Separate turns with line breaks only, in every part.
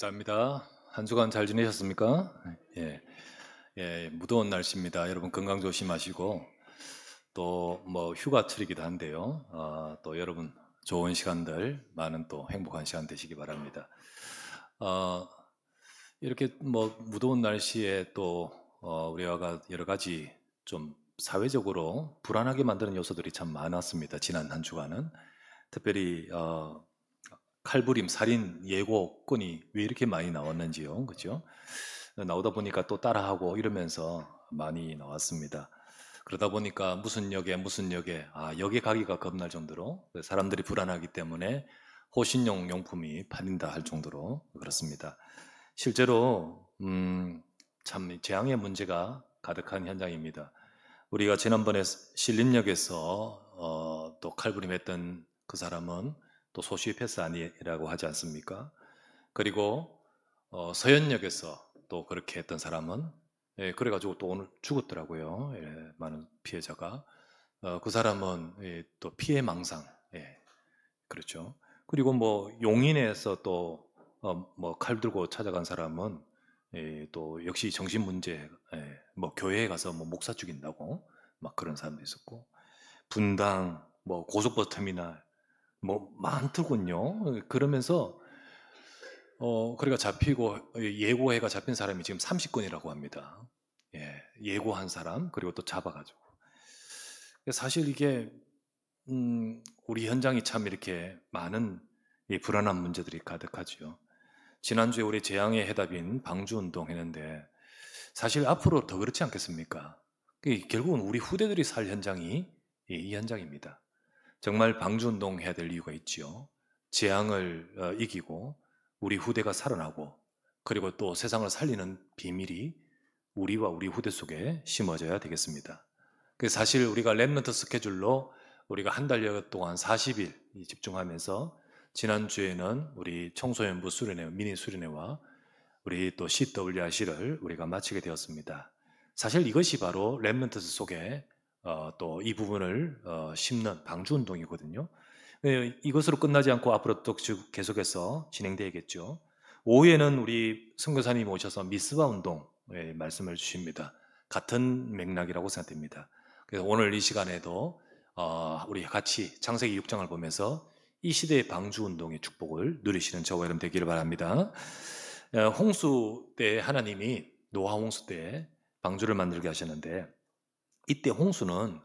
감사합니다. 한 주간 잘 지내셨습니까? 예, 무더운 날씨입니다. 여러분 건강 조심하시고 또 뭐 휴가철이기도 한데요. 또 여러분 좋은 시간들, 많은 또 행복한 시간 되시기 바랍니다. 어, 이렇게 뭐 무더운 날씨에 또 우리가 여러 가지 좀 사회적으로 불안하게 만드는 요소들이 참 많았습니다. 지난 한 주간은 특별히 칼부림, 살인 예고 건이 왜 이렇게 많이 나왔는지요, 그죠? 나오다 보니까 또 따라하고 이러면서 많이 나왔습니다. 그러다 보니까 무슨 역에, 역에 가기가 겁날 정도로 사람들이 불안하기 때문에 호신용 용품이 팔린다 할 정도로 그렇습니다. 실제로, 참 재앙의 문제가 가득한 현장입니다. 우리가 지난번에 신림역에서 또 칼부림했던 그 사람은 또 소시 패스 아니라고 하지 않습니까? 그리고 서현역에서 또 그렇게 했던 사람은 그래가지고 또 오늘 죽었더라고요. 많은 피해자가. 그 사람은 또 피해망상. 그렇죠. 그리고 뭐 용인에서 또 뭐 칼 들고 찾아간 사람은 또 역시 정신 문제, 뭐 교회에 가서 뭐 목사 죽인다고 막 그런 사람도 있었고, 분당, 뭐 고속버스 터미널, 뭐 많더군요. 그러면서 그래가 잡히고 예고해가 잡힌 사람이 지금 30건이라고 합니다. 예고한 사람 그리고 또 잡아가지고 사실 이게 우리 현장이 참 이렇게 많은 이 불안한 문제들이 가득하죠. 지난주에 우리 재앙의 해답인 방주운동 했는데 사실 앞으로 더 그렇지 않겠습니까? 결국은 우리 후대들이 살 현장이 이 현장입니다. 정말 방주운동 해야 될 이유가 있지요. 재앙을 이기고 우리 후대가 살아나고 그리고 또 세상을 살리는 비밀이 우리와 우리 후대 속에 심어져야 되겠습니다. 사실 우리가 랩런트 스케줄로 우리가 한 달여 동안 40일 집중하면서 지난주에는 우리 청소년부 수련회, 미니 수련회와 우리 또 CWRC를 우리가 마치게 되었습니다. 사실 이것이 바로 랩런트 속에 또 이 부분을 심는 방주운동이거든요. 이것으로 끝나지 않고 앞으로 또 계속해서 진행되겠죠. 오후에는 우리 선교사님이 오셔서 미스바 운동 말씀을 주십니다. 같은 맥락이라고 생각됩니다. 그래서 오늘 이 시간에도 우리 같이 창세기 6장을 보면서 이 시대의 방주운동의 축복을 누리시는 저와 여러분 되기를 바랍니다. 홍수 때 하나님이 노아 홍수 때 방주를 만들게 하셨는데 이때 홍수는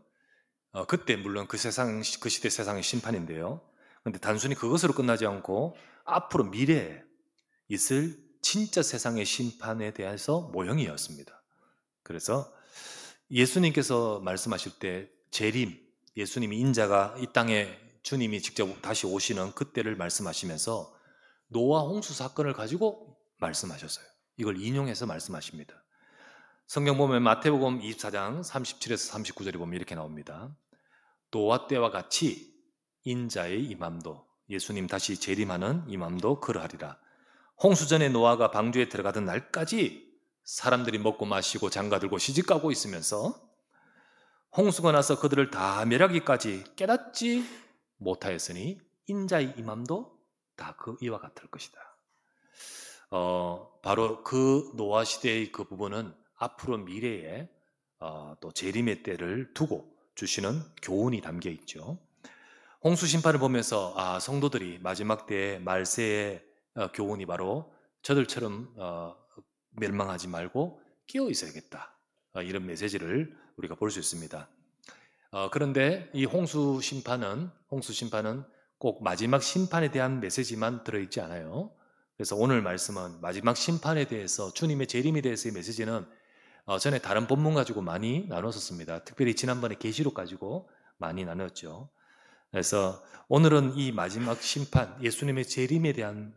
그때 물론 그 시대 세상의 심판인데요. 그런데 단순히 그것으로 끝나지 않고 앞으로 미래에 있을 진짜 세상의 심판에 대해서 모형이었습니다. 그래서 예수님께서 말씀하실 때 재림, 예수님이 인자가 이 땅에 주님이 직접 다시 오시는 그때를 말씀하시면서 노아 홍수 사건을 가지고 말씀하셨어요. 이걸 인용해서 말씀하십니다. 성경 보면 마태복음 24장 37에서 39절에 보면 이렇게 나옵니다. 노아 때와 같이 인자의 임함도, 예수님 다시 재림하는 임함도 그러하리라. 홍수 전에 노아가 방주에 들어가던 날까지 사람들이 먹고 마시고 장가들고 시집가고 있으면서 홍수가 나서 그들을 다 멸하기까지 깨닫지 못하였으니 인자의 임함도 다 그 이와 같을 것이다. 바로 그 노아 시대의 그 부분은 앞으로 미래에 또 재림의 때를 두고 주시는 교훈이 담겨 있죠. 홍수 심판을 보면서 성도들이 마지막 때의 말세의 교훈이 바로 저들처럼 멸망하지 말고 깨어 있어야겠다. 이런 메시지를 우리가 볼 수 있습니다. 그런데 이 홍수 심판은 꼭 마지막 심판에 대한 메시지만 들어있지 않아요. 그래서 오늘 말씀은 마지막 심판에 대해서 주님의 재림에 대해서의 메시지는 전에 다른 본문 가지고 많이 나눴었습니다. 특별히 지난번에 계시록 가지고 많이 나눴죠. 그래서 오늘은 이 마지막 심판, 예수님의 재림에 대한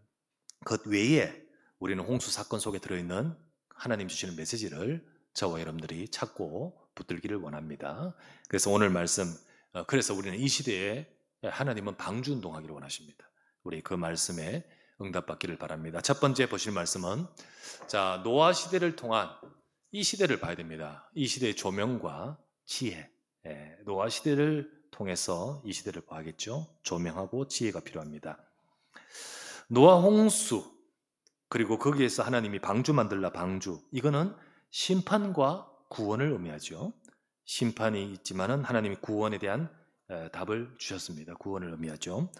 것 외에 우리는 홍수 사건 속에 들어있는 하나님 주시는 메시지를 저와 여러분들이 찾고 붙들기를 원합니다. 그래서 오늘 말씀, 그래서 우리는 이 시대에 하나님은 방주운동하기를 원하십니다. 우리 그 말씀에 응답받기를 바랍니다. 첫 번째 보실 말씀은 자 노아 시대를 통한 이 시대를 봐야 됩니다. 이 시대의 조명과 지혜, 노아 시대를 통해서 이 시대를 봐야겠죠. 조명하고 지혜가 필요합니다. 노아 홍수, 그리고 거기에서 하나님이 방주 만들라 방주. 이거는 심판과 구원을 의미하죠. 심판이 있지만은 하나님이 구원에 대한 답을 주셨습니다. 구원을 의미하죠.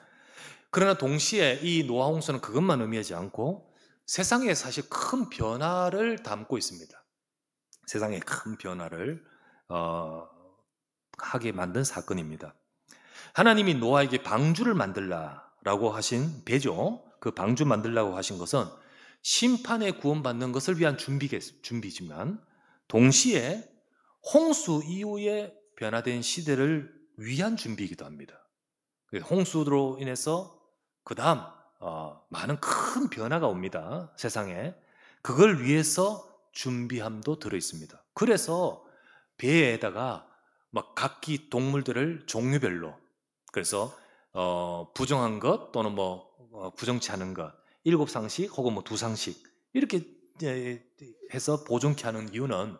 그러나 동시에 이 노아 홍수는 그것만 의미하지 않고 세상에 사실 큰 변화를 담고 있습니다. 세상에 큰 변화를 하게 만든 사건입니다. 하나님이 노아에게 방주를 만들라라고 하신 배죠. 그 방주 만들라고 하신 것은 심판에 구원받는 것을 위한 준비지만 동시에 홍수 이후에 변화된 시대를 위한 준비이기도 합니다. 홍수로 인해서 그 다음 많은 큰 변화가 옵니다. 세상에. 그걸 위해서 준비함도 들어있습니다. 그래서 배에다가 막 각기 동물들을 종류별로, 그래서 부정한 것 또는 부정치 않은 것 7상씩 혹은 2상씩 이렇게 해서 보존케 하는 이유는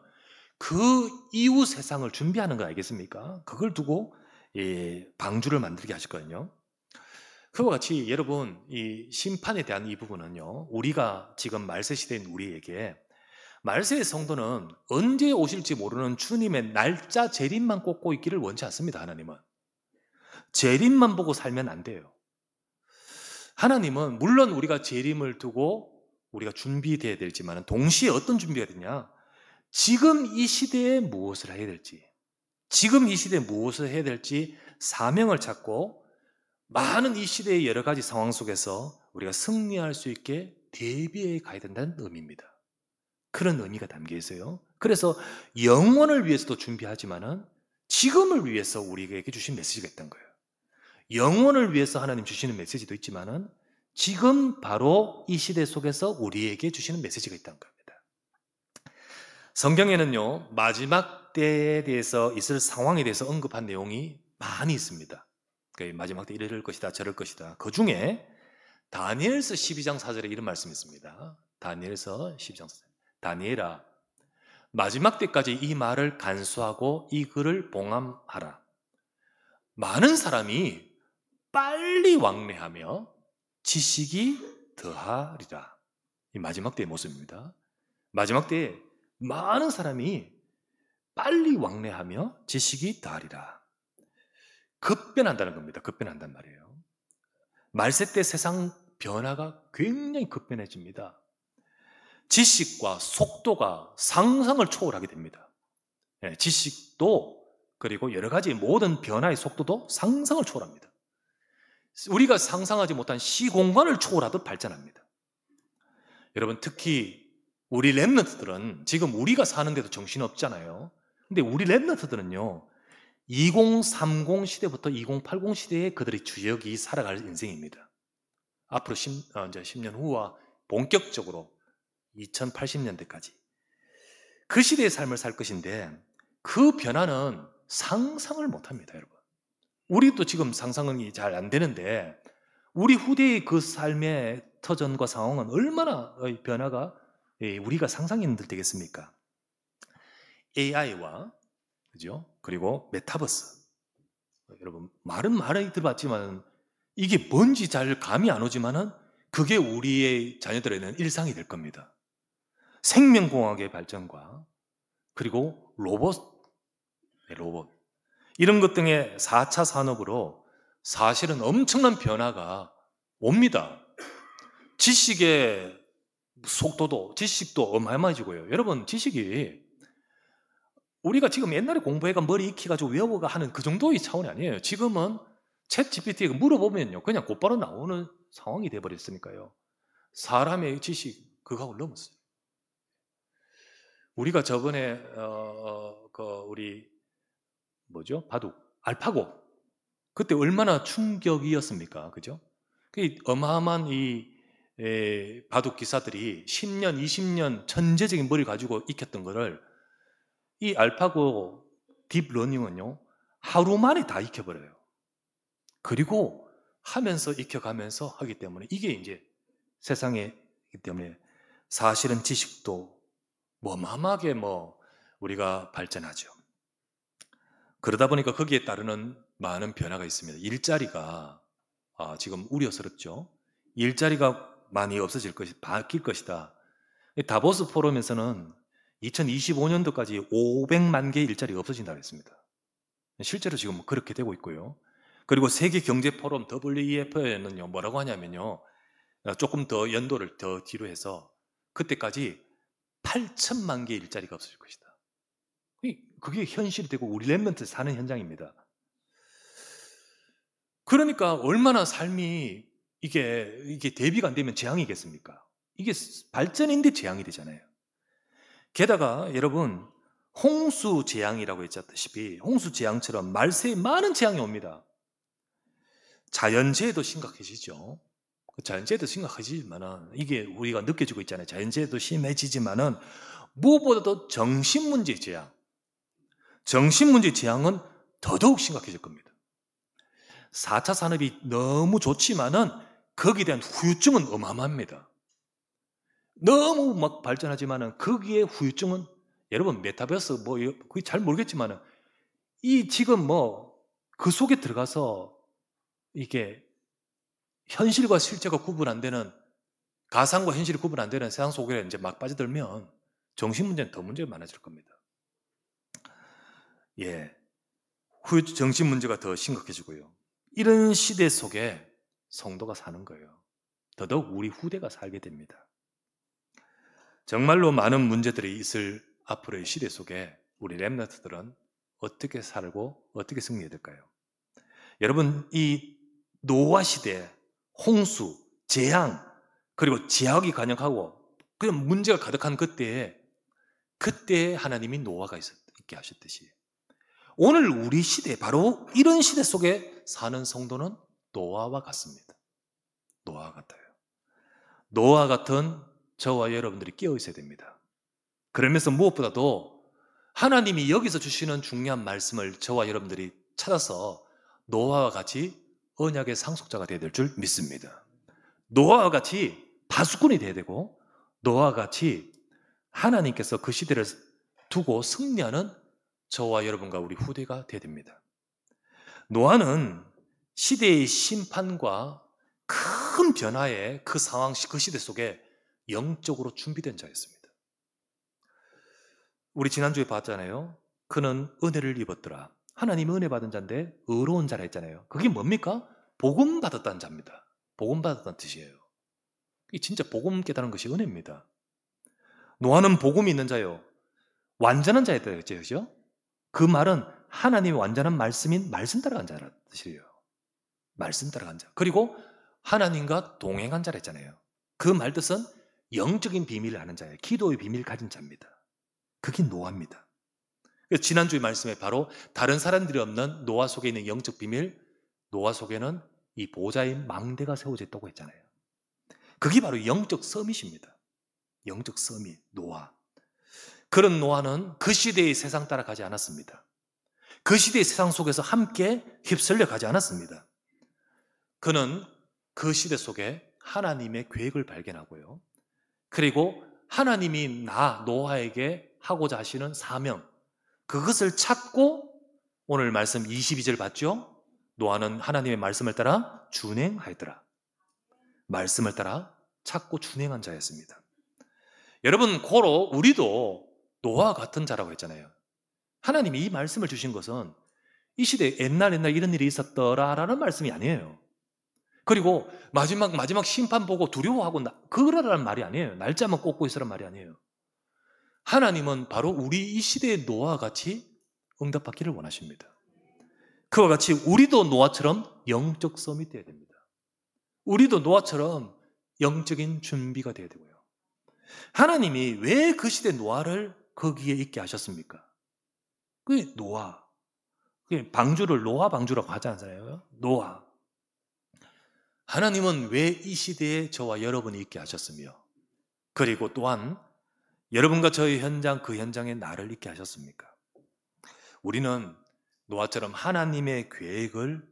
그 이후 세상을 준비하는 거 아니겠습니까? 그걸 두고 방주를 만들게 하셨거든요. 그와 같이 여러분, 이 심판에 대한 이 부분은요, 우리가 지금 말세 시대인 우리에게 말세의 성도는 언제 오실지 모르는 주님의 날짜 재림만 꼽고 있기를 원치 않습니다. 하나님은 재림만 보고 살면 안 돼요. 하나님은 물론 우리가 재림을 두고 우리가 준비되어야 되지만 동시에 어떤 준비가 되냐, 지금 이 시대에 무엇을 해야 될지, 지금 이 시대에 무엇을 해야 될지 사명을 찾고 많은 이 시대의 여러 가지 상황 속에서 우리가 승리할 수 있게 대비해 가야 된다는 의미입니다. 그런 의미가 담겨 있어요. 그래서 영원을 위해서도 준비하지만은 지금을 위해서 우리에게 주신 메시지가 있던 거예요. 영원을 위해서 하나님 주시는 메시지도 있지만은 지금 바로 이 시대 속에서 우리에게 주시는 메시지가 있다는 겁니다. 성경에는요, 마지막 때에 대해서 있을 상황에 대해서 언급한 내용이 많이 있습니다. 마지막 때 이럴 것이다 저럴 것이다. 그 중에 다니엘서 12장 4절에 이런 말씀이 있습니다. 다니엘서 12장 4절. 다니엘아, 마지막 때까지 이 말을 간수하고 이 글을 봉함하라. 많은 사람이 빨리 왕래하며 지식이 더하리라. 이 마지막 때의 모습입니다. 마지막 때에 많은 사람이 빨리 왕래하며 지식이 더하리라. 급변한다는 겁니다. 급변한단 말이에요. 말세 때 세상 변화가 굉장히 급변해집니다. 지식과 속도가 상상을 초월하게 됩니다. 지식도 그리고 여러 가지 모든 변화의 속도도 상상을 초월합니다. 우리가 상상하지 못한 시공간을 초월하듯 발전합니다. 여러분, 특히 우리 랩런트들은 지금 우리가 사는데도 정신없잖아요. 근데 우리 랩런트들은요, 2030 시대부터 2080 시대에 그들의 주역이 살아갈 인생입니다. 앞으로 이제 10년 후와 본격적으로 2080년대까지 그 시대의 삶을 살 것인데 그 변화는 상상을 못합니다, 여러분. 우리도 지금 상상이 잘 안 되는데 우리 후대의 그 삶의 터전과 상황은 얼마나 변화가 우리가 상상이 힘들겠습니까? AI와 그죠? 그리고 메타버스. 여러분, 말은 많이 들어봤지만 이게 뭔지 잘 감이 안 오지만은 그게 우리의 자녀들에는 일상이 될 겁니다. 생명공학의 발전과 그리고 로봇 이런 것 등의 4차 산업으로 사실은 엄청난 변화가 옵니다. 지식의 속도도, 지식도 어마어마해지고요. 여러분, 지식이 우리가 지금 옛날에 공부해가 머리 익혀가지고 외워가 하는 그 정도의 차원이 아니에요. 지금은 챗 GPT에 물어보면요, 그냥 곧바로 나오는 상황이 돼버렸으니까요. 사람의 지식 그거하고 넘었어요. 우리가 저번에 우리 바둑 알파고 그때 얼마나 충격이었습니까? 그죠? 그 어마어마한 이 바둑 기사들이 10년, 20년 천재적인 머리 가지고 익혔던 거를 이 알파고 딥러닝은요, 하루 만에 다 익혀버려요. 그리고 하면서 익혀가면서 하기 때문에 이게 이제 세상에 있기 때문에 사실은 지식도 어마어마하게 우리가 발전하죠. 그러다 보니까 거기에 따르는 많은 변화가 있습니다. 일자리가 지금 우려스럽죠. 일자리가 많이 없어질 것이 바뀔 것이다. 다보스 포럼에서는 2025년도까지 500만 개의 일자리가 없어진다고 했습니다. 실제로 지금 그렇게 되고 있고요. 그리고 세계 경제 포럼 WEF에는요 뭐라고 하냐면요, 조금 더 연도를 더 뒤로 해서 그때까지 8천만 개의 일자리가 없어질 것이다. 그게 현실이 되고 우리 랩런트 사는 현장입니다. 그러니까 얼마나 삶이 이게 대비가 안 되면 재앙이겠습니까? 이게 발전인데 재앙이 되잖아요. 게다가 여러분, 홍수 재앙이라고 했다시피 홍수 재앙처럼 말세에 많은 재앙이 옵니다. 자연재해도 심각해지죠. 자연재해도 심각해지지만은 이게 우리가 느껴지고 있잖아요. 자연재해도 심해지지만은 무엇보다도 정신문제 재앙, 정신문제 재앙은 더더욱 심각해질 겁니다. 4차 산업이 너무 좋지만은 거기에 대한 후유증은 어마어마합니다. 너무 막 발전하지만은 거기에 후유증은, 여러분 메타버스 그게 잘 모르겠지만은 이 지금 그 속에 들어가서 이게 현실과 실제가 구분 안 되는, 가상과 현실이 구분 안 되는 세상 속에 이제 막 빠져들면 정신 문제는 더 문제가 많아질 겁니다. 정신 문제가 더 심각해지고요. 이런 시대 속에 성도가 사는 거예요. 더더욱 우리 후대가 살게 됩니다. 정말로 많은 문제들이 있을 앞으로의 시대 속에 우리 렘넌트들은 어떻게 살고 어떻게 승리해야 될까요? 여러분, 이 노아 시대, 홍수, 재앙, 그리고 제약이 간역하고 그냥 문제가 가득한 그때에 하나님이 노아가 있게 하셨듯이 오늘 우리 시대, 바로 이런 시대 속에 사는 성도는 노아와 같습니다. 노아와 같아요. 노아와 같은 저와 여러분들이 깨어 있어야 됩니다. 그러면서 무엇보다도 하나님이 여기서 주시는 중요한 말씀을 저와 여러분들이 찾아서 노아와 같이 언약의 상속자가 되어야 될 줄 믿습니다. 노아와 같이 파수꾼이 되어야 되고, 노아와 같이 하나님께서 그 시대를 두고 승리하는 저와 여러분과 우리 후대가 되어야 됩니다. 노아는 시대의 심판과 큰 변화의 그 상황, 그 시대 속에 영적으로 준비된 자였습니다. 우리 지난주에 봤잖아요. 그는 은혜를 입었더라. 하나님이 은혜 받은 자인데 의로운 자라 했잖아요. 그게 뭡니까? 복음 받았다는 자입니다. 복음 받았다는 뜻이에요. 이게 진짜 복음 깨달은 것이 은혜입니다. 노아는 복음이 있는 자요, 완전한 자였다 했죠. 그죠? 그 말은 하나님의 완전한 말씀인 말씀 따라간 자라는 뜻이에요. 말씀 따라간 자. 그리고 하나님과 동행한 자라 했잖아요. 그 말 뜻은 영적인 비밀을 아는 자예요. 기도의 비밀을 가진 자입니다. 그게 노아입니다. 지난주의 말씀에 바로 다른 사람들이 없는 노아 속에 있는 영적 비밀, 노아 속에는 이 보좌의 망대가 세워져 있다고 했잖아요. 그게 바로 영적 서밋입니다. 영적 서밋, 노아. 그런 노아는 그 시대의 세상 따라가지 않았습니다. 그 시대의 세상 속에서 함께 휩쓸려 가지 않았습니다. 그는 그 시대 속에 하나님의 계획을 발견하고요. 그리고 하나님이 노아에게 하고자 하시는 사명, 그것을 찾고 오늘 말씀 22절 봤죠? 노아는 하나님의 말씀을 따라 준행하였더라. 말씀을 따라 찾고 준행한 자였습니다. 여러분, 고로 우리도 노아와 같은 자라고 했잖아요. 하나님이 이 말씀을 주신 것은 이 시대에 옛날 이런 일이 있었더라라는 말씀이 아니에요. 그리고 마지막 심판 보고 두려워하고 그러라는 말이 아니에요. 날짜만 꽂고 있으란 말이 아니에요. 하나님은 바로 우리 이 시대의 노아와 같이 응답받기를 원하십니다. 그와 같이 우리도 노아처럼 영적 서밋 되어야 됩니다. 우리도 노아처럼 영적인 준비가 되어야 되고요. 하나님이 왜 그 시대 노아를 거기에 있게 하셨습니까? 그게 노아. 그게 방주를 노아 방주라고 하지 않아요? 노아. 하나님은 왜 이 시대에 저와 여러분이 있게 하셨으며, 그리고 또한 여러분과 저의 현장, 그 현장에 나를 있게 하셨습니까? 우리는 노아처럼 하나님의 계획을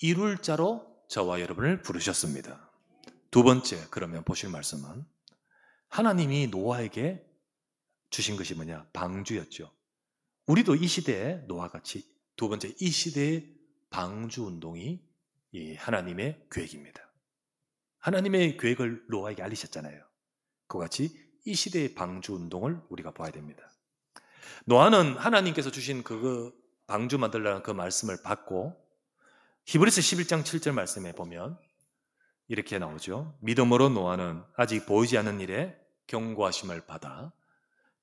이룰 자로 저와 여러분을 부르셨습니다. 두 번째, 그러면 보실 말씀은 하나님이 노아에게 주신 것이 뭐냐? 방주였죠. 우리도 이 시대에 노아같이 두 번째, 이 시대의 방주 운동이 이 하나님의 계획입니다. 하나님의 계획을 노아에게 알리셨잖아요. 그와 같이 이 시대의 방주 운동을 우리가 봐야 됩니다. 노아는 하나님께서 주신 그 방주 만들라는 그 말씀을 받고 히브리서 11장 7절 말씀에 보면 이렇게 나오죠. 믿음으로 노아는 아직 보이지 않는 일에 경고하심을 받아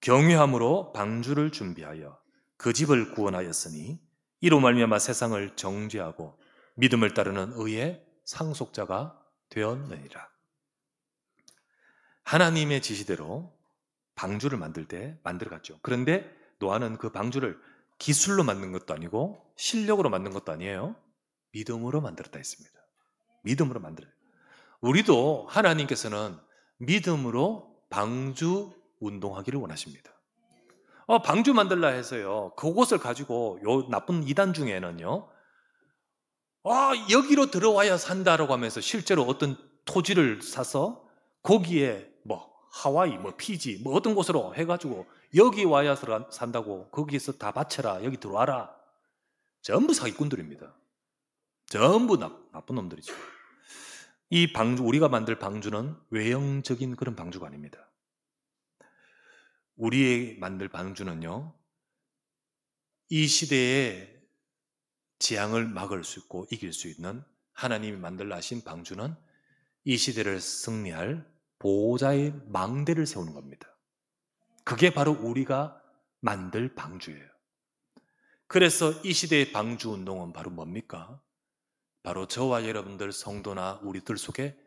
경외함으로 방주를 준비하여 그 집을 구원하였으니 이로 말미암아 세상을 정죄하고 믿음을 따르는 의의 상속자가 되었느니라. 하나님의 지시대로 방주를 만들 때 만들어갔죠. 그런데 노아는 그 방주를 기술로 만든 것도 아니고 실력으로 만든 것도 아니에요. 믿음으로 만들었다 했습니다. 믿음으로 만들어요. 우리도 하나님께서는 믿음으로 방주 운동하기를 원하십니다. 방주 만들라 해서요, 그곳을 가지고 요 나쁜 이단 중에는요, 여기로 들어와야 산다라고 하면서 실제로 어떤 토지를 사서 거기에 하와이, 피지, 어떤 곳으로 해가지고 여기 와야 산다고 거기에서 다 바쳐라, 여기 들어와라. 전부 사기꾼들입니다. 전부 나쁜 놈들이죠. 이 방주, 우리가 만들 방주는 외형적인 그런 방주가 아닙니다. 우리의 만들 방주는요, 이 시대의 재앙을 막을 수 있고 이길 수 있는 하나님이 만들라 하신 방주는 이 시대를 승리할 보호자의 망대를 세우는 겁니다. 그게 바로 우리가 만들 방주예요. 그래서 이 시대의 방주 운동은 바로 뭡니까? 바로 저와 여러분들 성도나 우리들 속에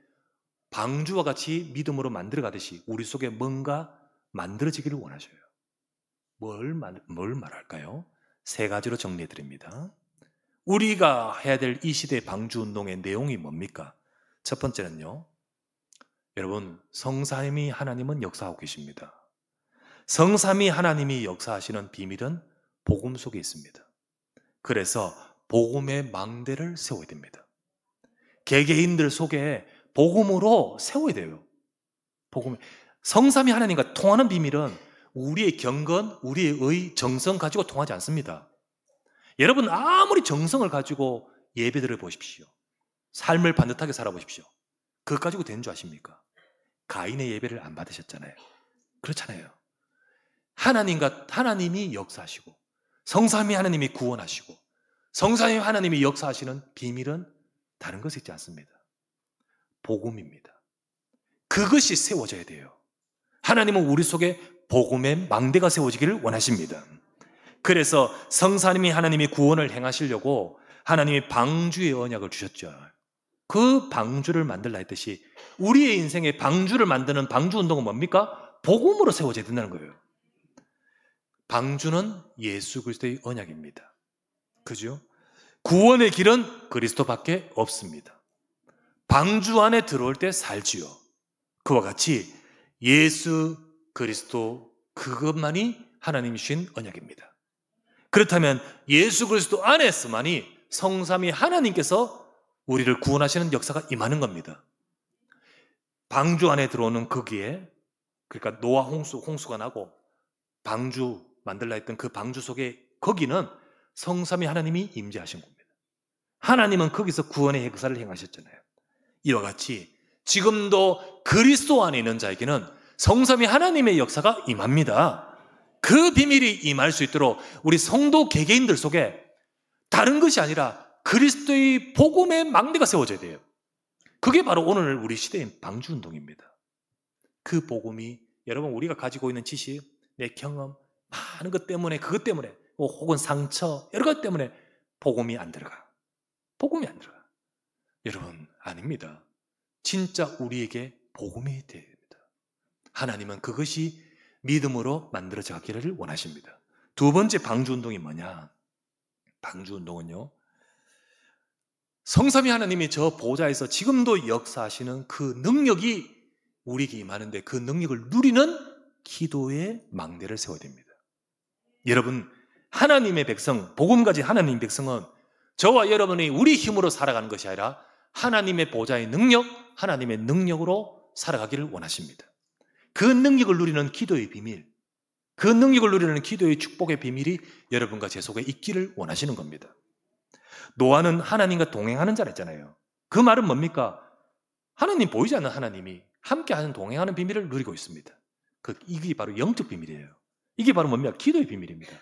방주와 같이 믿음으로 만들어가듯이 우리 속에 뭔가 만들어지기를 원하셔요. 뭘 말할까요? 3가지로 정리해드립니다. 우리가 해야 될 이 시대의 방주 운동의 내용이 뭡니까? 첫 번째는요, 여러분, 성삼위 하나님은 역사하고 계십니다. 성삼위 하나님이 역사하시는 비밀은 복음 속에 있습니다. 그래서 복음의 망대를 세워야 됩니다. 개개인들 속에 복음으로 세워야 돼요. 성삼위 하나님과 통하는 비밀은 우리의 경건, 우리의 의, 정성 가지고 통하지 않습니다. 여러분, 아무리 정성을 가지고 예배드려 보십시오. 삶을 반듯하게 살아보십시오. 그것 가지고 되는 줄 아십니까? 가인의 예배를 안 받으셨잖아요. 그렇잖아요. 하나님이 역사하시고 성삼위 하나님이 구원하시고 성삼위 하나님이 역사하시는 비밀은 다른 것이 있지 않습니다. 복음입니다. 그것이 세워져야 돼요. 하나님은 우리 속에 복음의 망대가 세워지기를 원하십니다. 그래서 성삼위 하나님이 구원을 행하시려고 하나님이 방주의 언약을 주셨죠. 그 방주를 만들라 했듯이 우리의 인생의 방주를 만드는 방주 운동은 뭡니까? 복음으로 세워져야 된다는 거예요. 방주는 예수 그리스도의 언약입니다. 그죠? 구원의 길은 그리스도밖에 없습니다. 방주 안에 들어올 때 살지요. 그와 같이 예수 그리스도 그것만이 하나님이 주신 언약입니다. 그렇다면 예수 그리스도 안에서만이 성삼위 하나님께서 우리를 구원하시는 역사가 임하는 겁니다. 방주 안에 들어오는 거기에, 그러니까 노아 홍수가 나고 방주 만들라 했던 그 방주 속에 거기는 성삼위 하나님이 임재하신 겁니다. 하나님은 거기서 구원의 역사를 행하셨잖아요. 이와 같이 지금도 그리스도 안에 있는 자에게는 성삼위 하나님의 역사가 임합니다. 그 비밀이 임할 수 있도록 우리 성도 개개인들 속에 다른 것이 아니라 그리스도의 복음의 망대가 세워져야 돼요. 그게 바로 오늘 우리 시대의 방주운동입니다. 그 복음이 여러분 우리가 가지고 있는 지식, 내 경험, 많은 것 때문에 그것 때문에 혹은 상처 여러 것 때문에 복음이 안 들어가. 복음이 안 들어가. 여러분 아닙니다. 진짜 우리에게 복음이 돼야 됩니다. 하나님은 그것이 믿음으로 만들어져 가기를 원하십니다. 두 번째 방주운동이 뭐냐? 방주운동은요, 성삼위 하나님이 저 보좌에서 지금도 역사하시는 그 능력이 우리에게 임하는데 그 능력을 누리는 기도의 망대를 세워야 됩니다. 여러분, 하나님의 백성, 복음 가진 하나님의 백성은 저와 여러분이 우리 힘으로 살아가는 것이 아니라 하나님의 보좌의 능력, 하나님의 능력으로 살아가기를 원하십니다. 그 능력을 누리는 기도의 비밀, 그 능력을 누리는 기도의 축복의 비밀이 여러분과 제 속에 있기를 원하시는 겁니다. 노아는 하나님과 동행하는 자라 했잖아요. 그 말은 뭡니까? 하나님 보이지 않는 하나님이 함께하는 동행하는 비밀을 누리고 있습니다. 이게 바로 영적 비밀이에요. 이게 바로 뭡니까? 기도의 비밀입니다.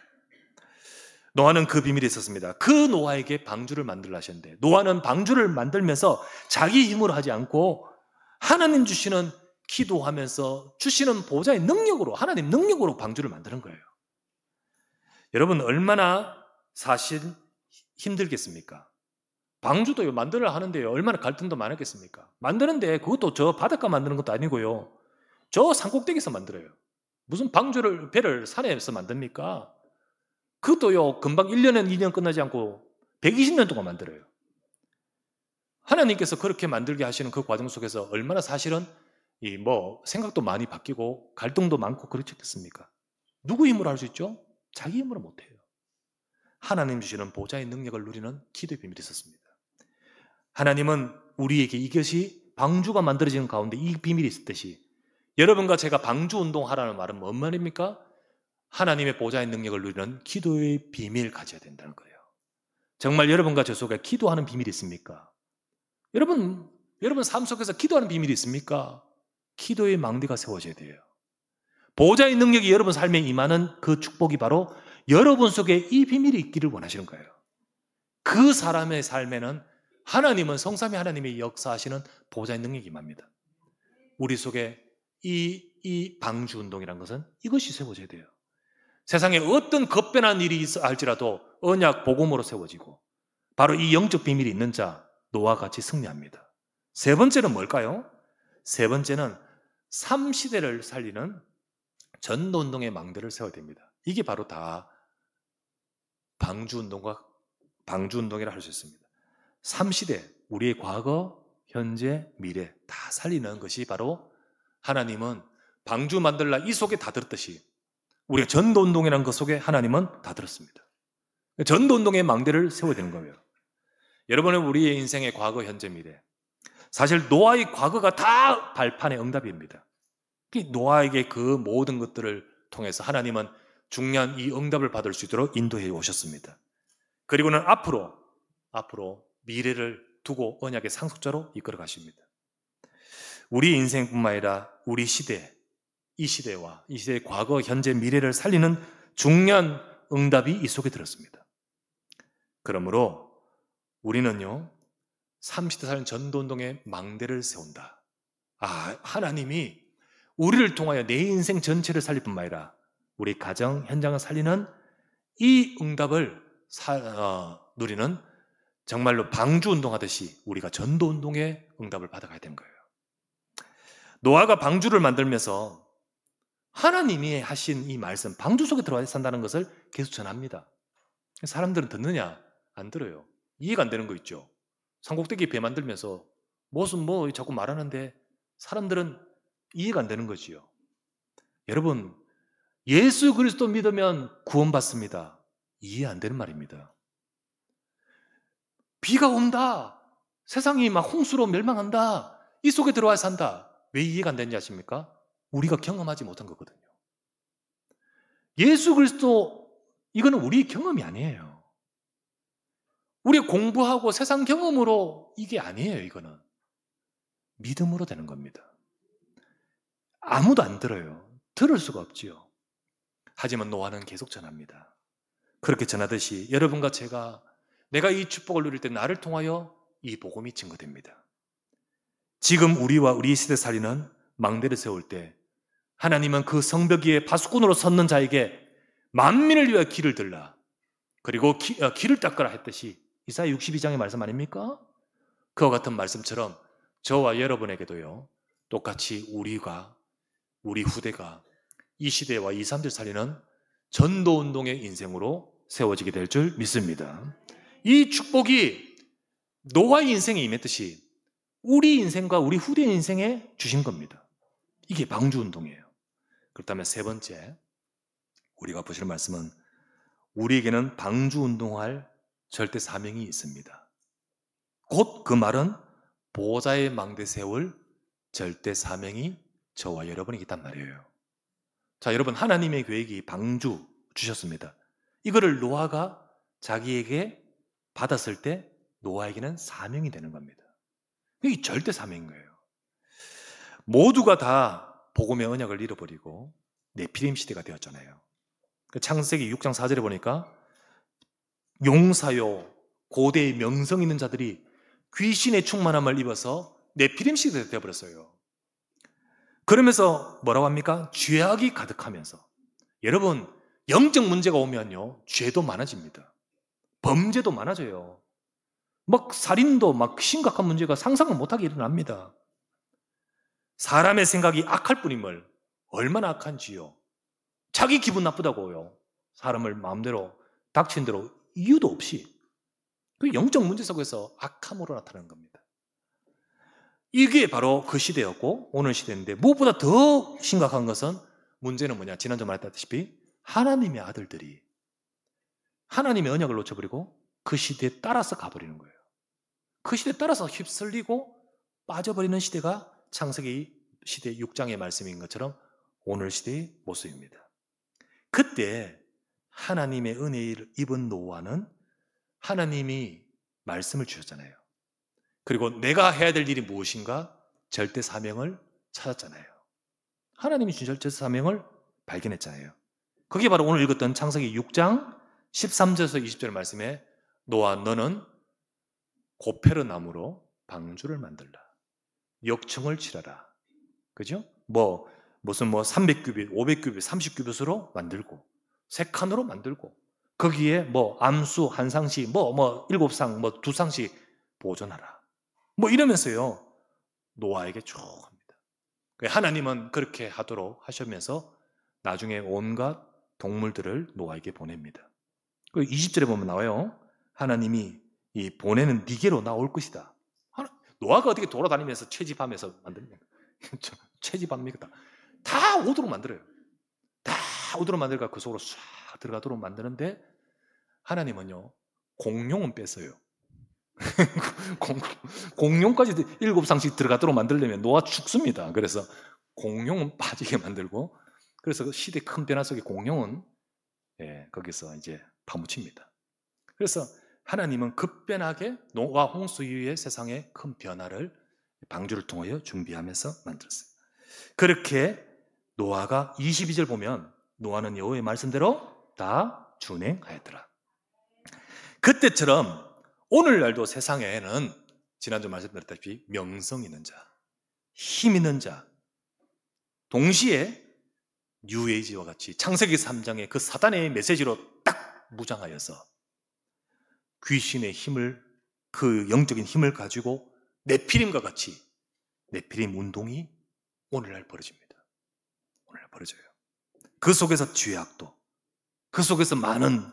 노아는 그 비밀이 있었습니다. 그 노아에게 방주를 만들라 하셨는데 노아는 방주를 만들면서 자기 힘으로 하지 않고 하나님 주시는 기도하면서 주시는 보좌의 능력으로 하나님 능력으로 방주를 만드는 거예요. 여러분 얼마나 사실 힘들겠습니까? 방주도요 만들어야 하는데요 얼마나 갈등도 많았겠습니까? 만드는데 그것도 저 바닷가 만드는 것도 아니고요 저 산꼭대기에서 만들어요. 무슨 배를 산에서 만듭니까? 그것도요 금방 1년은 2년 끝나지 않고 120년 동안 만들어요. 하나님께서 그렇게 만들게 하시는 그 과정 속에서 얼마나 사실은 생각도 많이 바뀌고 갈등도 많고 그렇겠습니까? 누구 힘으로 할 수 있죠? 자기 힘으로 못해요. 하나님 주시는 보좌의 능력을 누리는 기도의 비밀이 있었습니다. 하나님은 우리에게 이것이 방주가 만들어지는 가운데 이 비밀이 있듯이 여러분과 제가 방주 운동하라는 말은 뭔 말입니까? 하나님의 보좌의 능력을 누리는 기도의 비밀을 가져야 된다는 거예요. 정말 여러분과 저 속에 기도하는 비밀이 있습니까? 여러분 삶 속에서 기도하는 비밀이 있습니까? 기도의 망대가 세워져야 돼요. 보좌의 능력이 여러분 삶에 임하는 그 축복이 바로 여러분 속에 이 비밀이 있기를 원하시는 거예요. 그 사람의 삶에는 하나님은 성삼위 하나님의 역사하시는 보좌의 능력이 임합니다. 우리 속에 이 방주 운동이란 것은 이것이 세워져야 돼요. 세상에 어떤 급변한 일이 할지라도 언약 복음으로 세워지고 바로 이 영적 비밀이 있는 자 노아와 같이 승리합니다. 세 번째는 뭘까요? 세 번째는 3시대를 살리는 전도운동의 망대를 세워야 됩니다. 이게 바로 다 방주운동이라 할 수 있습니다. 3시대, 우리의 과거, 현재, 미래 다 살리는 것이 바로 하나님은 방주 만들라 이 속에 다 들었듯이 우리가 전도운동이라는 것 속에 하나님은 다 들었습니다. 전도운동의 망대를 세워야 되는 거예요. 여러분은 우리의 인생의 과거, 현재, 미래 사실 노아의 과거가 다 발판의 응답입니다. 노아에게 그 모든 것들을 통해서 하나님은 중요한 이 응답을 받을 수 있도록 인도해 오셨습니다. 그리고는 앞으로 미래를 두고 언약의 상속자로 이끌어 가십니다. 우리 인생뿐만 아니라 우리 시대, 이 시대의 과거, 현재, 미래를 살리는 중요한 응답이 이 속에 들었습니다. 그러므로 우리는요 30대 살린 전도운동의 망대를 세운다. 하나님이 우리를 통하여 내 인생 전체를 살릴 뿐만 아니라 우리 가정, 현장을 살리는 이 응답을 누리는 정말로 방주운동 하듯이 우리가 전도운동의 응답을 받아가야 되는 거예요. 노아가 방주를 만들면서 하나님이 하신 이 말씀, 방주 속에 들어와 산다는 것을 계속 전합니다. 사람들은 듣느냐? 안 들어요. 이해가 안 되는 거 있죠. 산꼭대기 배 만들면서 자꾸 말하는데 사람들은 이해가 안 되는 거지요. 여러분, 예수 그리스도 믿으면 구원받습니다. 이해 안 되는 말입니다. 비가 온다. 세상이 막 홍수로 멸망한다. 이 속에 들어와 산다. 왜 이해가 안 되는지 아십니까? 우리가 경험하지 못한 거거든요. 예수 그리스도 이거는 우리 경험이 아니에요. 우리가 공부하고 세상 경험으로 이게 아니에요. 이거는 믿음으로 되는 겁니다. 아무도 안 들어요. 들을 수가 없지요. 하지만 노아는 계속 전합니다. 그렇게 전하듯이 여러분과 내가 이 축복을 누릴 때 나를 통하여 이 복음이 증거됩니다. 지금 우리와 우리 시대 살리는 망대를 세울 때 하나님은 그 성벽 위에 파수꾼으로 섰는 자에게 만민을 위하여 길을 들라 그리고 길을 닦으라 했듯이 이사야 62장의 말씀 아닙니까? 그와 같은 말씀처럼 저와 여러분에게도요 똑같이 우리 후대가 이 시대와 이 사람들 살리는 전도운동의 인생으로 세워지게 될 줄 믿습니다. 이 축복이 노아의 인생에 임했듯이 우리 인생과 우리 후대 인생에 주신 겁니다. 이게 방주운동이에요. 그렇다면 세 번째 우리가 보실 말씀은 우리에게는 방주운동할 절대 사명이 있습니다. 곧 그 말은 보호자의 망대 세울 절대 사명이 저와 여러분에게 있단 말이에요. 자, 여러분 하나님의 계획이 방주 주셨습니다. 이거를 노아가 자기에게 받았을 때 노아에게는 사명이 되는 겁니다. 이게 절대 사명인 거예요. 모두가 다 복음의 언약을 잃어버리고 네피림 시대가 되었잖아요. 창세기 6장 4절에 보니까 용사요 고대의 명성 있는 자들이 귀신의 충만함을 입어서 네피림 시대가 되어버렸어요. 그러면서 뭐라고 합니까? 죄악이 가득하면서. 여러분, 영적 문제가 오면요, 죄도 많아집니다. 범죄도 많아져요. 막 살인도 막 심각한 문제가 상상을 못하게 일어납니다. 사람의 생각이 악할 뿐임을 얼마나 악한지요. 자기 기분 나쁘다고요. 사람을 마음대로 닥친 대로 이유도 없이. 그 영적 문제 속에서 악함으로 나타나는 겁니다. 이게 바로 그 시대였고 오늘 시대인데, 무엇보다 더 심각한 것은, 문제는 뭐냐, 지난주 말했다시피 하나님의 아들들이 하나님의 언약을 놓쳐버리고 그 시대에 따라서 가버리는 거예요. 그 시대에 따라서 휩쓸리고 빠져버리는 시대가 창세기 시대 6장의 말씀인 것처럼 오늘 시대의 모습입니다. 그때 하나님의 은혜를 입은 노아는 하나님이 말씀을 주셨잖아요. 그리고 내가 해야 될 일이 무엇인가? 절대 사명을 찾았잖아요. 하나님이 준 절대 사명을 발견했잖아요. 그게 바로 오늘 읽었던 창세기 6장 13절에서 20절 말씀에, 노아 너는 고페르 나무로 방주를 만들라. 역청을 칠하라. 그죠? 무슨 300규빗, 500규빗, 30규빗으로 만들고, 세 칸으로 만들고, 거기에 암수 한 상씩, 7상, 2상씩 보존하라. 이러면서요, 노아에게 쭉 합니다. 하나님은 그렇게 하도록 하시면서 나중에 온갖 동물들을 노아에게 보냅니다. 20절에 보면 나와요. 하나님이 이 보내는 니게로 나올 것이다. 노아가 어떻게 돌아다니면서 채집하면서 만드냐? 채집합니까? 다 오도록 만들어요. 다 오도록 만들까 그 속으로 싹 들어가도록 만드는데, 하나님은요, 공룡은 뺐어요. 공룡까지 7상씩 들어가도록 만들려면 노아 죽습니다. 그래서 공룡은 빠지게 만들고, 그래서 그 시대 큰 변화 속에 공룡은 거기서 이제 파묻힙니다. 그래서 하나님은 급변하게 노아 홍수 이후에 세상에 큰 변화를 방주를 통하여 준비하면서 만들었어요. 그렇게 노아가 22절 보면, 노아는 여호와의 말씀대로 다 준행하였더라. 그때처럼 오늘날도 세상에는 지난주 말씀드렸다시피 명성 있는 자, 힘 있는 자, 동시에 뉴에이지와 같이 창세기 3장의 그 사단의 메시지로 딱 무장하여서 귀신의 힘을, 그 영적인 힘을 가지고 네피림과 같이 네피림 운동이 오늘날 벌어집니다. 오늘날 벌어져요. 그 속에서 죄악도, 그 속에서 많은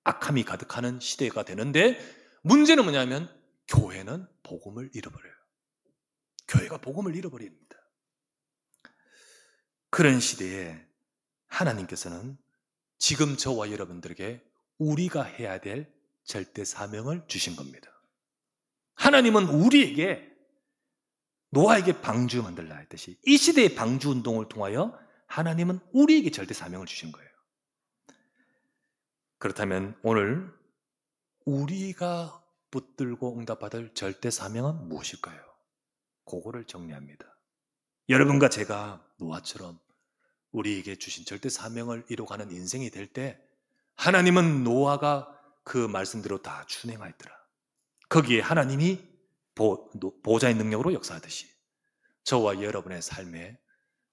악함이 가득하는 시대가 되는데, 문제는 뭐냐면 교회는 복음을 잃어버려요. 교회가 복음을 잃어버립니다. 그런 시대에 하나님께서는 지금 저와 여러분들에게 우리가 해야 될 절대 사명을 주신 겁니다. 하나님은 우리에게, 노아에게 방주 만들라 했듯이 이 시대의 방주 운동을 통하여 하나님은 우리에게 절대 사명을 주신 거예요. 그렇다면 오늘 우리가 붙들고 응답받을 절대 사명은 무엇일까요? 그거를 정리합니다. 여러분과 제가 노아처럼 우리에게 주신 절대 사명을 이루어가는 인생이 될 때, 하나님은 노아가 그 말씀대로 다 준행하였더라. 거기에 하나님이 보호자의 능력으로 역사하듯이 저와 여러분의 삶에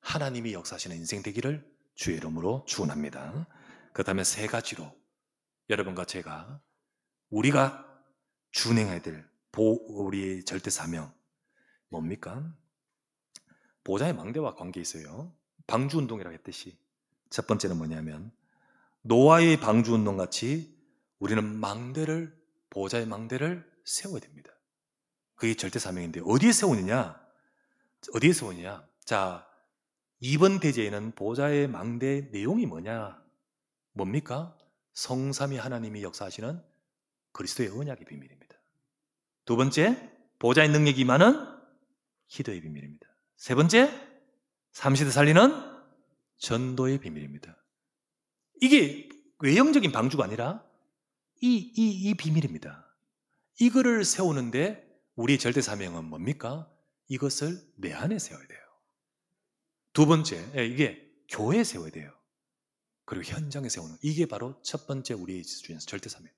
하나님이 역사하시는 인생 되기를 주의 이름으로 축원합니다. 그렇다면 세 가지로 여러분과 제가 우리가 준행해야 될 우리의 절대 사명 뭡니까? 보호자의 망대와 관계 있어요. 방주운동이라고 했듯이 첫 번째는 뭐냐면, 노아의 방주운동 같이 우리는 망대를, 보호자의 망대를 세워야 됩니다. 그게 절대 사명인데 어디에 세우느냐? 어디에 세우느냐? 자, 2번 대제에는 보호자의 망대의 내용이 뭐냐? 뭡니까? 성삼위 하나님이 역사하시는 그리스도의 언약의 비밀입니다. 두 번째, 보호자의 능력이 임하는 기도의 비밀입니다. 세 번째, 삼시대 살리는 전도의 비밀입니다. 이게 외형적인 방주가 아니라 이 비밀입니다. 이거를 세우는데 우리의 절대 사명은 뭡니까? 이것을 내 안에 세워야 돼요. 두 번째, 이게 교회에 세워야 돼요. 그리고 현장에 세우는, 이게 바로 첫 번째 우리의 지수주의에서 절대사명.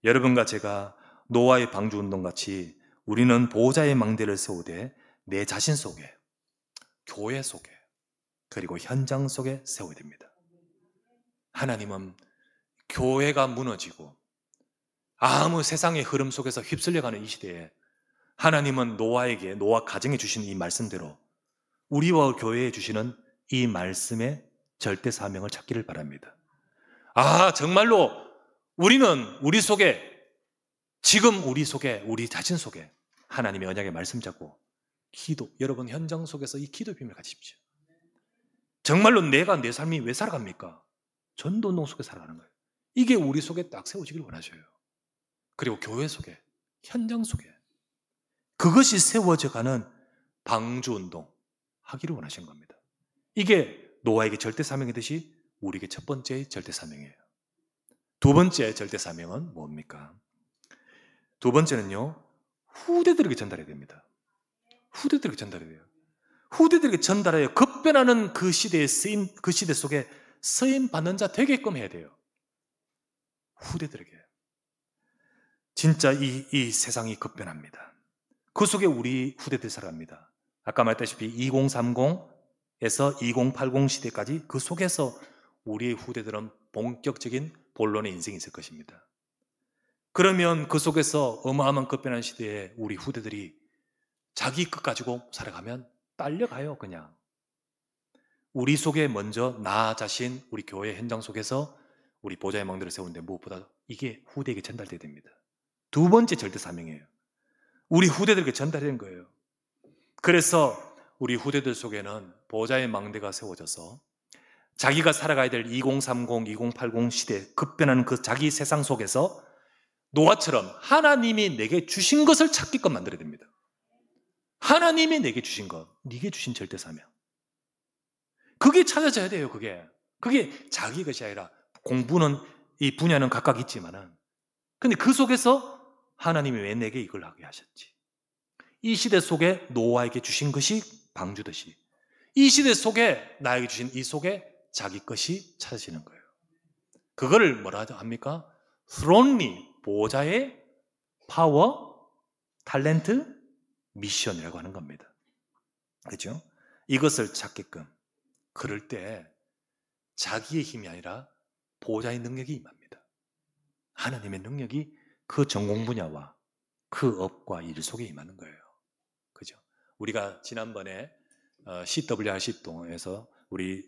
여러분과 제가 노아의 방주운동 같이 우리는 보호자의 망대를 세우되 내 자신 속에, 교회 속에, 그리고 현장 속에 세워야 됩니다. 하나님은 교회가 무너지고 아무 세상의 흐름 속에서 휩쓸려가는 이 시대에 하나님은 노아 가정에 주신 이 말씀대로 우리와 교회에 주시는 이 말씀의 절대 사명을 찾기를 바랍니다. 정말로 우리는 우리 속에, 지금 우리 속에, 우리 자신 속에 하나님의 언약의 말씀 잡고 여러분 현장 속에서 이 기도 비밀을 가지십시오. 정말로 내가 내 삶이 왜 살아갑니까? 전도운동 속에 살아가는 거예요. 이게 우리 속에 딱 세워지길 원하셔요. 그리고 교회 속에, 현장 속에 그것이 세워져가는 방주운동 하기를 원하신 겁니다. 이게 노아에게 절대사명이듯이 우리에게 첫 번째 절대사명이에요. 두 번째 절대사명은 뭡니까? 두 번째는요, 후대들에게 전달해야 됩니다. 후대들에게 전달해야 돼요. 후대들에게 전달하여 급변하는 그 시대에 그 시대 속에 쓰임 받는 자 되게끔 해야 돼요. 후대들에게. 진짜 이 세상이 급변합니다. 그 속에 우리 후대들 살아갑니다. 아까 말했다시피 2030에서 2080 시대까지 그 속에서 우리의 후대들은 본격적인 본론의 인생이 있을 것입니다. 그러면 그 속에서 어마어마한 급변한 시대에 우리 후대들이 자기 끝 가지고 살아가면 딸려가요, 그냥. 우리 속에 먼저 나 자신, 우리 교회 현장 속에서 우리 보좌의 망대를 세우는데 무엇보다 이게 후대에게 전달돼야 됩니다. 두 번째 절대 사명이에요. 우리 후대들에게 전달된 거예요. 그래서 우리 후대들 속에는 보좌의 망대가 세워져서 자기가 살아가야 될 2030, 2080 시대 급변하는 그 자기 세상 속에서 노아처럼 하나님이 내게 주신 것을 찾게끔 만들어야 됩니다. 하나님이 내게 주신 것, 네게 주신 절대 사명. 그게 찾아져야 돼요, 그게. 그게 자기 것이 아니라 공부는, 이 분야는 각각 있지만은. 근데 그 속에서 하나님이 왜 내게 이걸 하게 하셨지? 이 시대 속에 노아에게 주신 것이 방주듯이 이 시대 속에 나에게 주신 이 속에 자기 것이 찾아지는 거예요. 그거를 뭐라 합니까? 스론리, 보호자의 파워, 탤런트, 미션이라고 하는 겁니다. 그렇죠? 이것을 찾게끔 그럴 때 자기의 힘이 아니라 보호자의 능력이 임합니다. 하나님의 능력이 그 전공 분야와 그 업과 일 속에 임하는 거예요. 그죠? 우리가 지난번에 CWRC 동에서 우리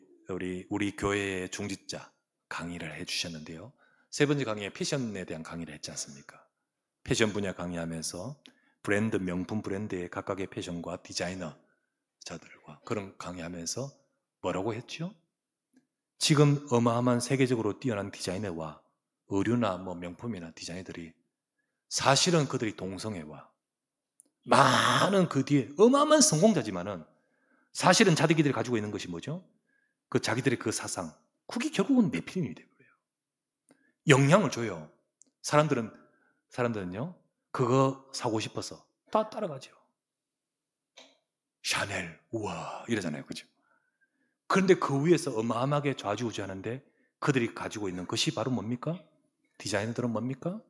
교회의 중직자 강의를 해주셨는데요. 세 번째 강의에 패션에 대한 강의를 했지 않습니까? 패션 분야 강의하면서 브랜드, 명품 브랜드의 각각의 패션과 디자이너자들과 그런 강의하면서 뭐라고 했죠? 지금 어마어마한 세계적으로 뛰어난 디자이너와 의류나 명품이나 디자이너들이 사실은 그들이 동성애와 많은 그 뒤에 어마어마한 성공자지만은 사실은 자기들이 가지고 있는 것이 뭐죠? 그 자기들의 그 사상, 그게 결국은 내피림이 되고요. 영향을 줘요. 사람들은요, 그거 사고 싶어서 다 따라가죠. 샤넬, 우와, 이러잖아요. 그죠? 그런데 그 위에서 어마어마하게 좌지우지하는데 그들이 가지고 있는 것이 바로 뭡니까? 디자이너들은 뭡니까?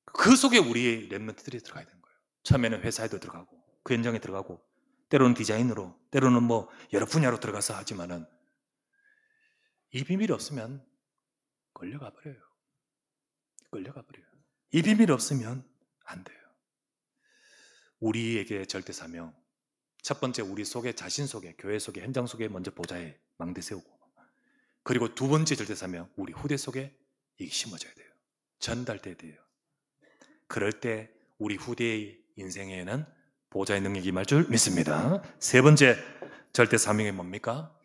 그 속에 우리의 랩런트들이 들어가야 되는 거예요. 처음에는 회사에도 들어가고 그 현장에 들어가고 때로는 디자인으로, 때로는 여러 분야로 들어가서 하지만은 이 비밀이 없으면 끌려가 버려요. 이 비밀이 없으면 안 돼요. 우리에게 절대 사명, 첫 번째 우리 속에, 자신 속에, 교회 속에, 현장 속에 먼저 보좌에 망대 세우고, 그리고 두 번째 절대 사명, 우리 후대 속에 이게 심어져야 돼요. 전달돼야 돼요. 그럴 때 우리 후대의 인생에는 보좌의 능력이 임할 줄 믿습니다. 세 번째 절대 사명이 뭡니까?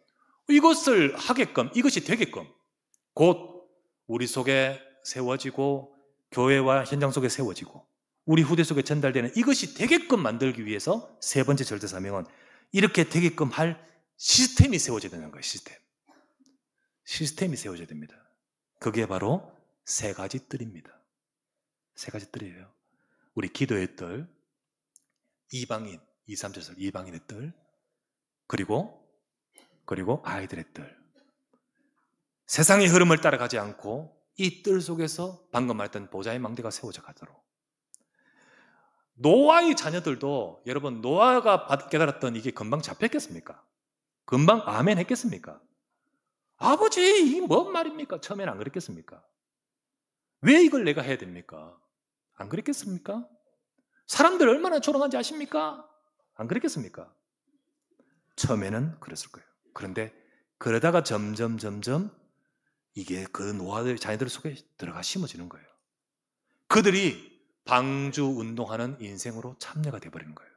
이것을 하게끔, 이것이 되게끔 곧 우리 속에 세워지고 교회와 현장 속에 세워지고 우리 후대 속에 전달되는 이것이 되게끔 만들기 위해서 세 번째 절대 사명은 이렇게 되게끔 할 시스템이 세워져야 되는 거예요. 시스템이 세워져야 됩니다. 그게 바로 세 가지 뜰입니다. 세 가지 뜰이에요. 우리 기도의 뜰, 이방인, 2, 3절 이방인의 뜰, 그리고 아이들의 뜰. 세상의 흐름을 따라가지 않고 이 뜰 속에서 방금 말했던 보좌의 망대가 세워져 가도록. 노아의 자녀들도 여러분 노아가 깨달았던 이게 금방 잡혔겠습니까? 금방 아멘 했겠습니까? 아버지 이게 뭔 말입니까? 처음에는 안 그랬겠습니까? 왜 이걸 내가 해야 됩니까? 안 그랬겠습니까? 사람들 얼마나 조롱한지 아십니까? 안 그랬겠습니까? 처음에는 그랬을 거예요. 그런데 그러다가 점점 이게 그 노아의 자녀들 속에 들어가 심어지는 거예요. 그들이 방주 운동하는 인생으로 참여가 되어버리는 거예요.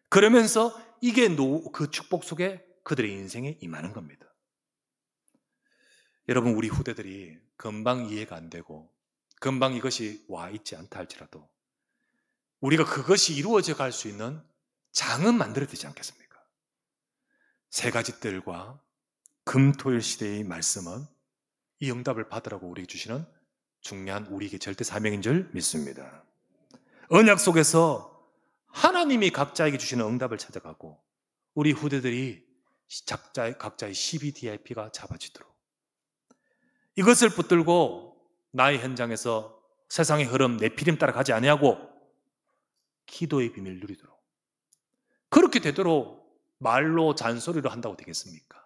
그러면서 이게 그 축복 속에 그들의 인생에 임하는 겁니다. 여러분 우리 후대들이 금방 이해가 안 되고 금방 이것이 와 있지 않다 할지라도 우리가 그것이 이루어져 갈 수 있는 장은 만들어야 되지 않겠습니까? 세 가지 뜰과 금토일 시대의 말씀은 이 응답을 받으라고 우리에게 주시는 중요한 우리에게 절대 사명인 줄 믿습니다. 언약 속에서 하나님이 각자에게 주시는 응답을 찾아가고 우리 후대들이 각자의 CBDIP가 잡아지도록 이것을 붙들고 나의 현장에서 세상의 흐름 네피림 따라가지 아니하고 기도의 비밀 누리도록 그렇게 되도록 말로 잔소리로 한다고 되겠습니까?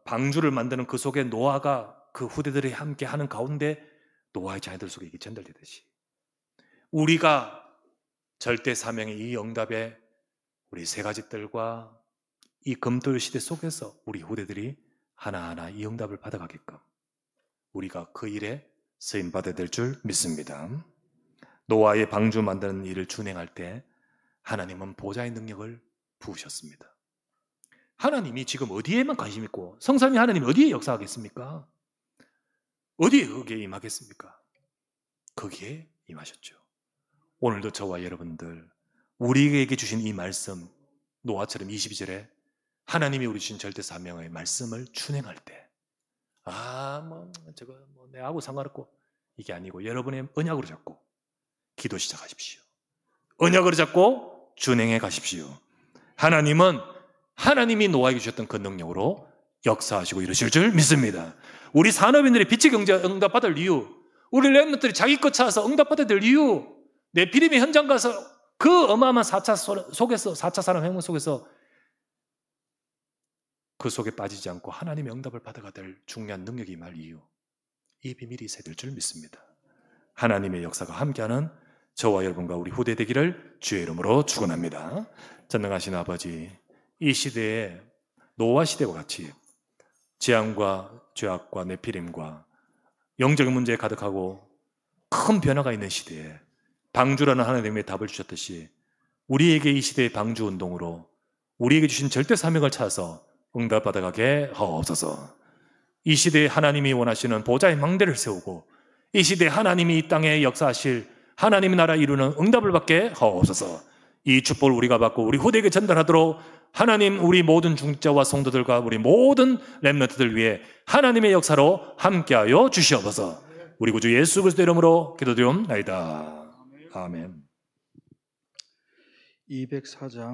방주를 만드는 그 속에 노아가 그 후대들이 함께 하는 가운데 노아의 자녀들 속에 이게 전달되듯이 우리가 절대 사명의 이 응답에 우리 세 가지 뜰과 이 금토일 시대 속에서 우리 후대들이 하나하나 이 응답을 받아가게끔 우리가 그 일에 쓰임받아야 될 줄 믿습니다. 노아의 방주 만드는 일을 준행할 때 하나님은 보좌의 능력을 부으셨습니다. 하나님이 지금 어디에만 관심 있고 성삼위 하나님이 어디에 역사하겠습니까? 어디에 거기에 임하겠습니까? 거기에 임하셨죠. 오늘도 저와 여러분들 우리에게 주신 이 말씀 노아처럼 22절에 하나님이 우리 주신 절대 사명의 말씀을 준행할 때 저거 내하고 상관없고 이게 아니고 여러분의 언약으로 잡고 기도 시작하십시오. 언약으로 잡고 준행해 가십시오. 하나님이 노아에게 주셨던 그 능력으로 역사하시고 이루실 줄 믿습니다. 우리 산업인들이 빛의 경제 응답받을 이유, 우리 렘넌트들이 자기 것 찾아서 응답받아야 될 이유, 네피림의 현장 가서 그 어마어마한 4차 산업혁명 속에서 그 속에 빠지지 않고 하나님의 응답을 받아가야 될 중요한 능력이 임할 이유, 이 비밀이 있어야 될 줄 믿습니다. 하나님의 역사가 함께하는 저와 여러분과 우리 후대 되기를 주의 이름으로 축원합니다. 전능하신 아버지, 이 시대에 노아 시대와 같이 재앙과 죄악과 네피림과 영적인 문제에 가득하고 큰 변화가 있는 시대에 방주라는 하나님의 답을 주셨듯이 우리에게 이 시대의 방주 운동으로 우리에게 주신 절대 사명을 찾아서 응답받아가게 하옵소서. 이 시대에 하나님이 원하시는 보좌의 망대를 세우고 이 시대에 하나님이 이 땅에 역사하실 하나님의 나라 이루는 응답을 받게 하옵소서. 이 축복을 우리가 받고 우리 후대에게 전달하도록 하나님 우리 모든 중직자와 성도들과 우리 모든 렘넌트들 위해 하나님의 역사로 함께하여 주시옵소서. 우리 구주 예수 그리스도 이름으로 기도드리옵나이다. 아멘.
204장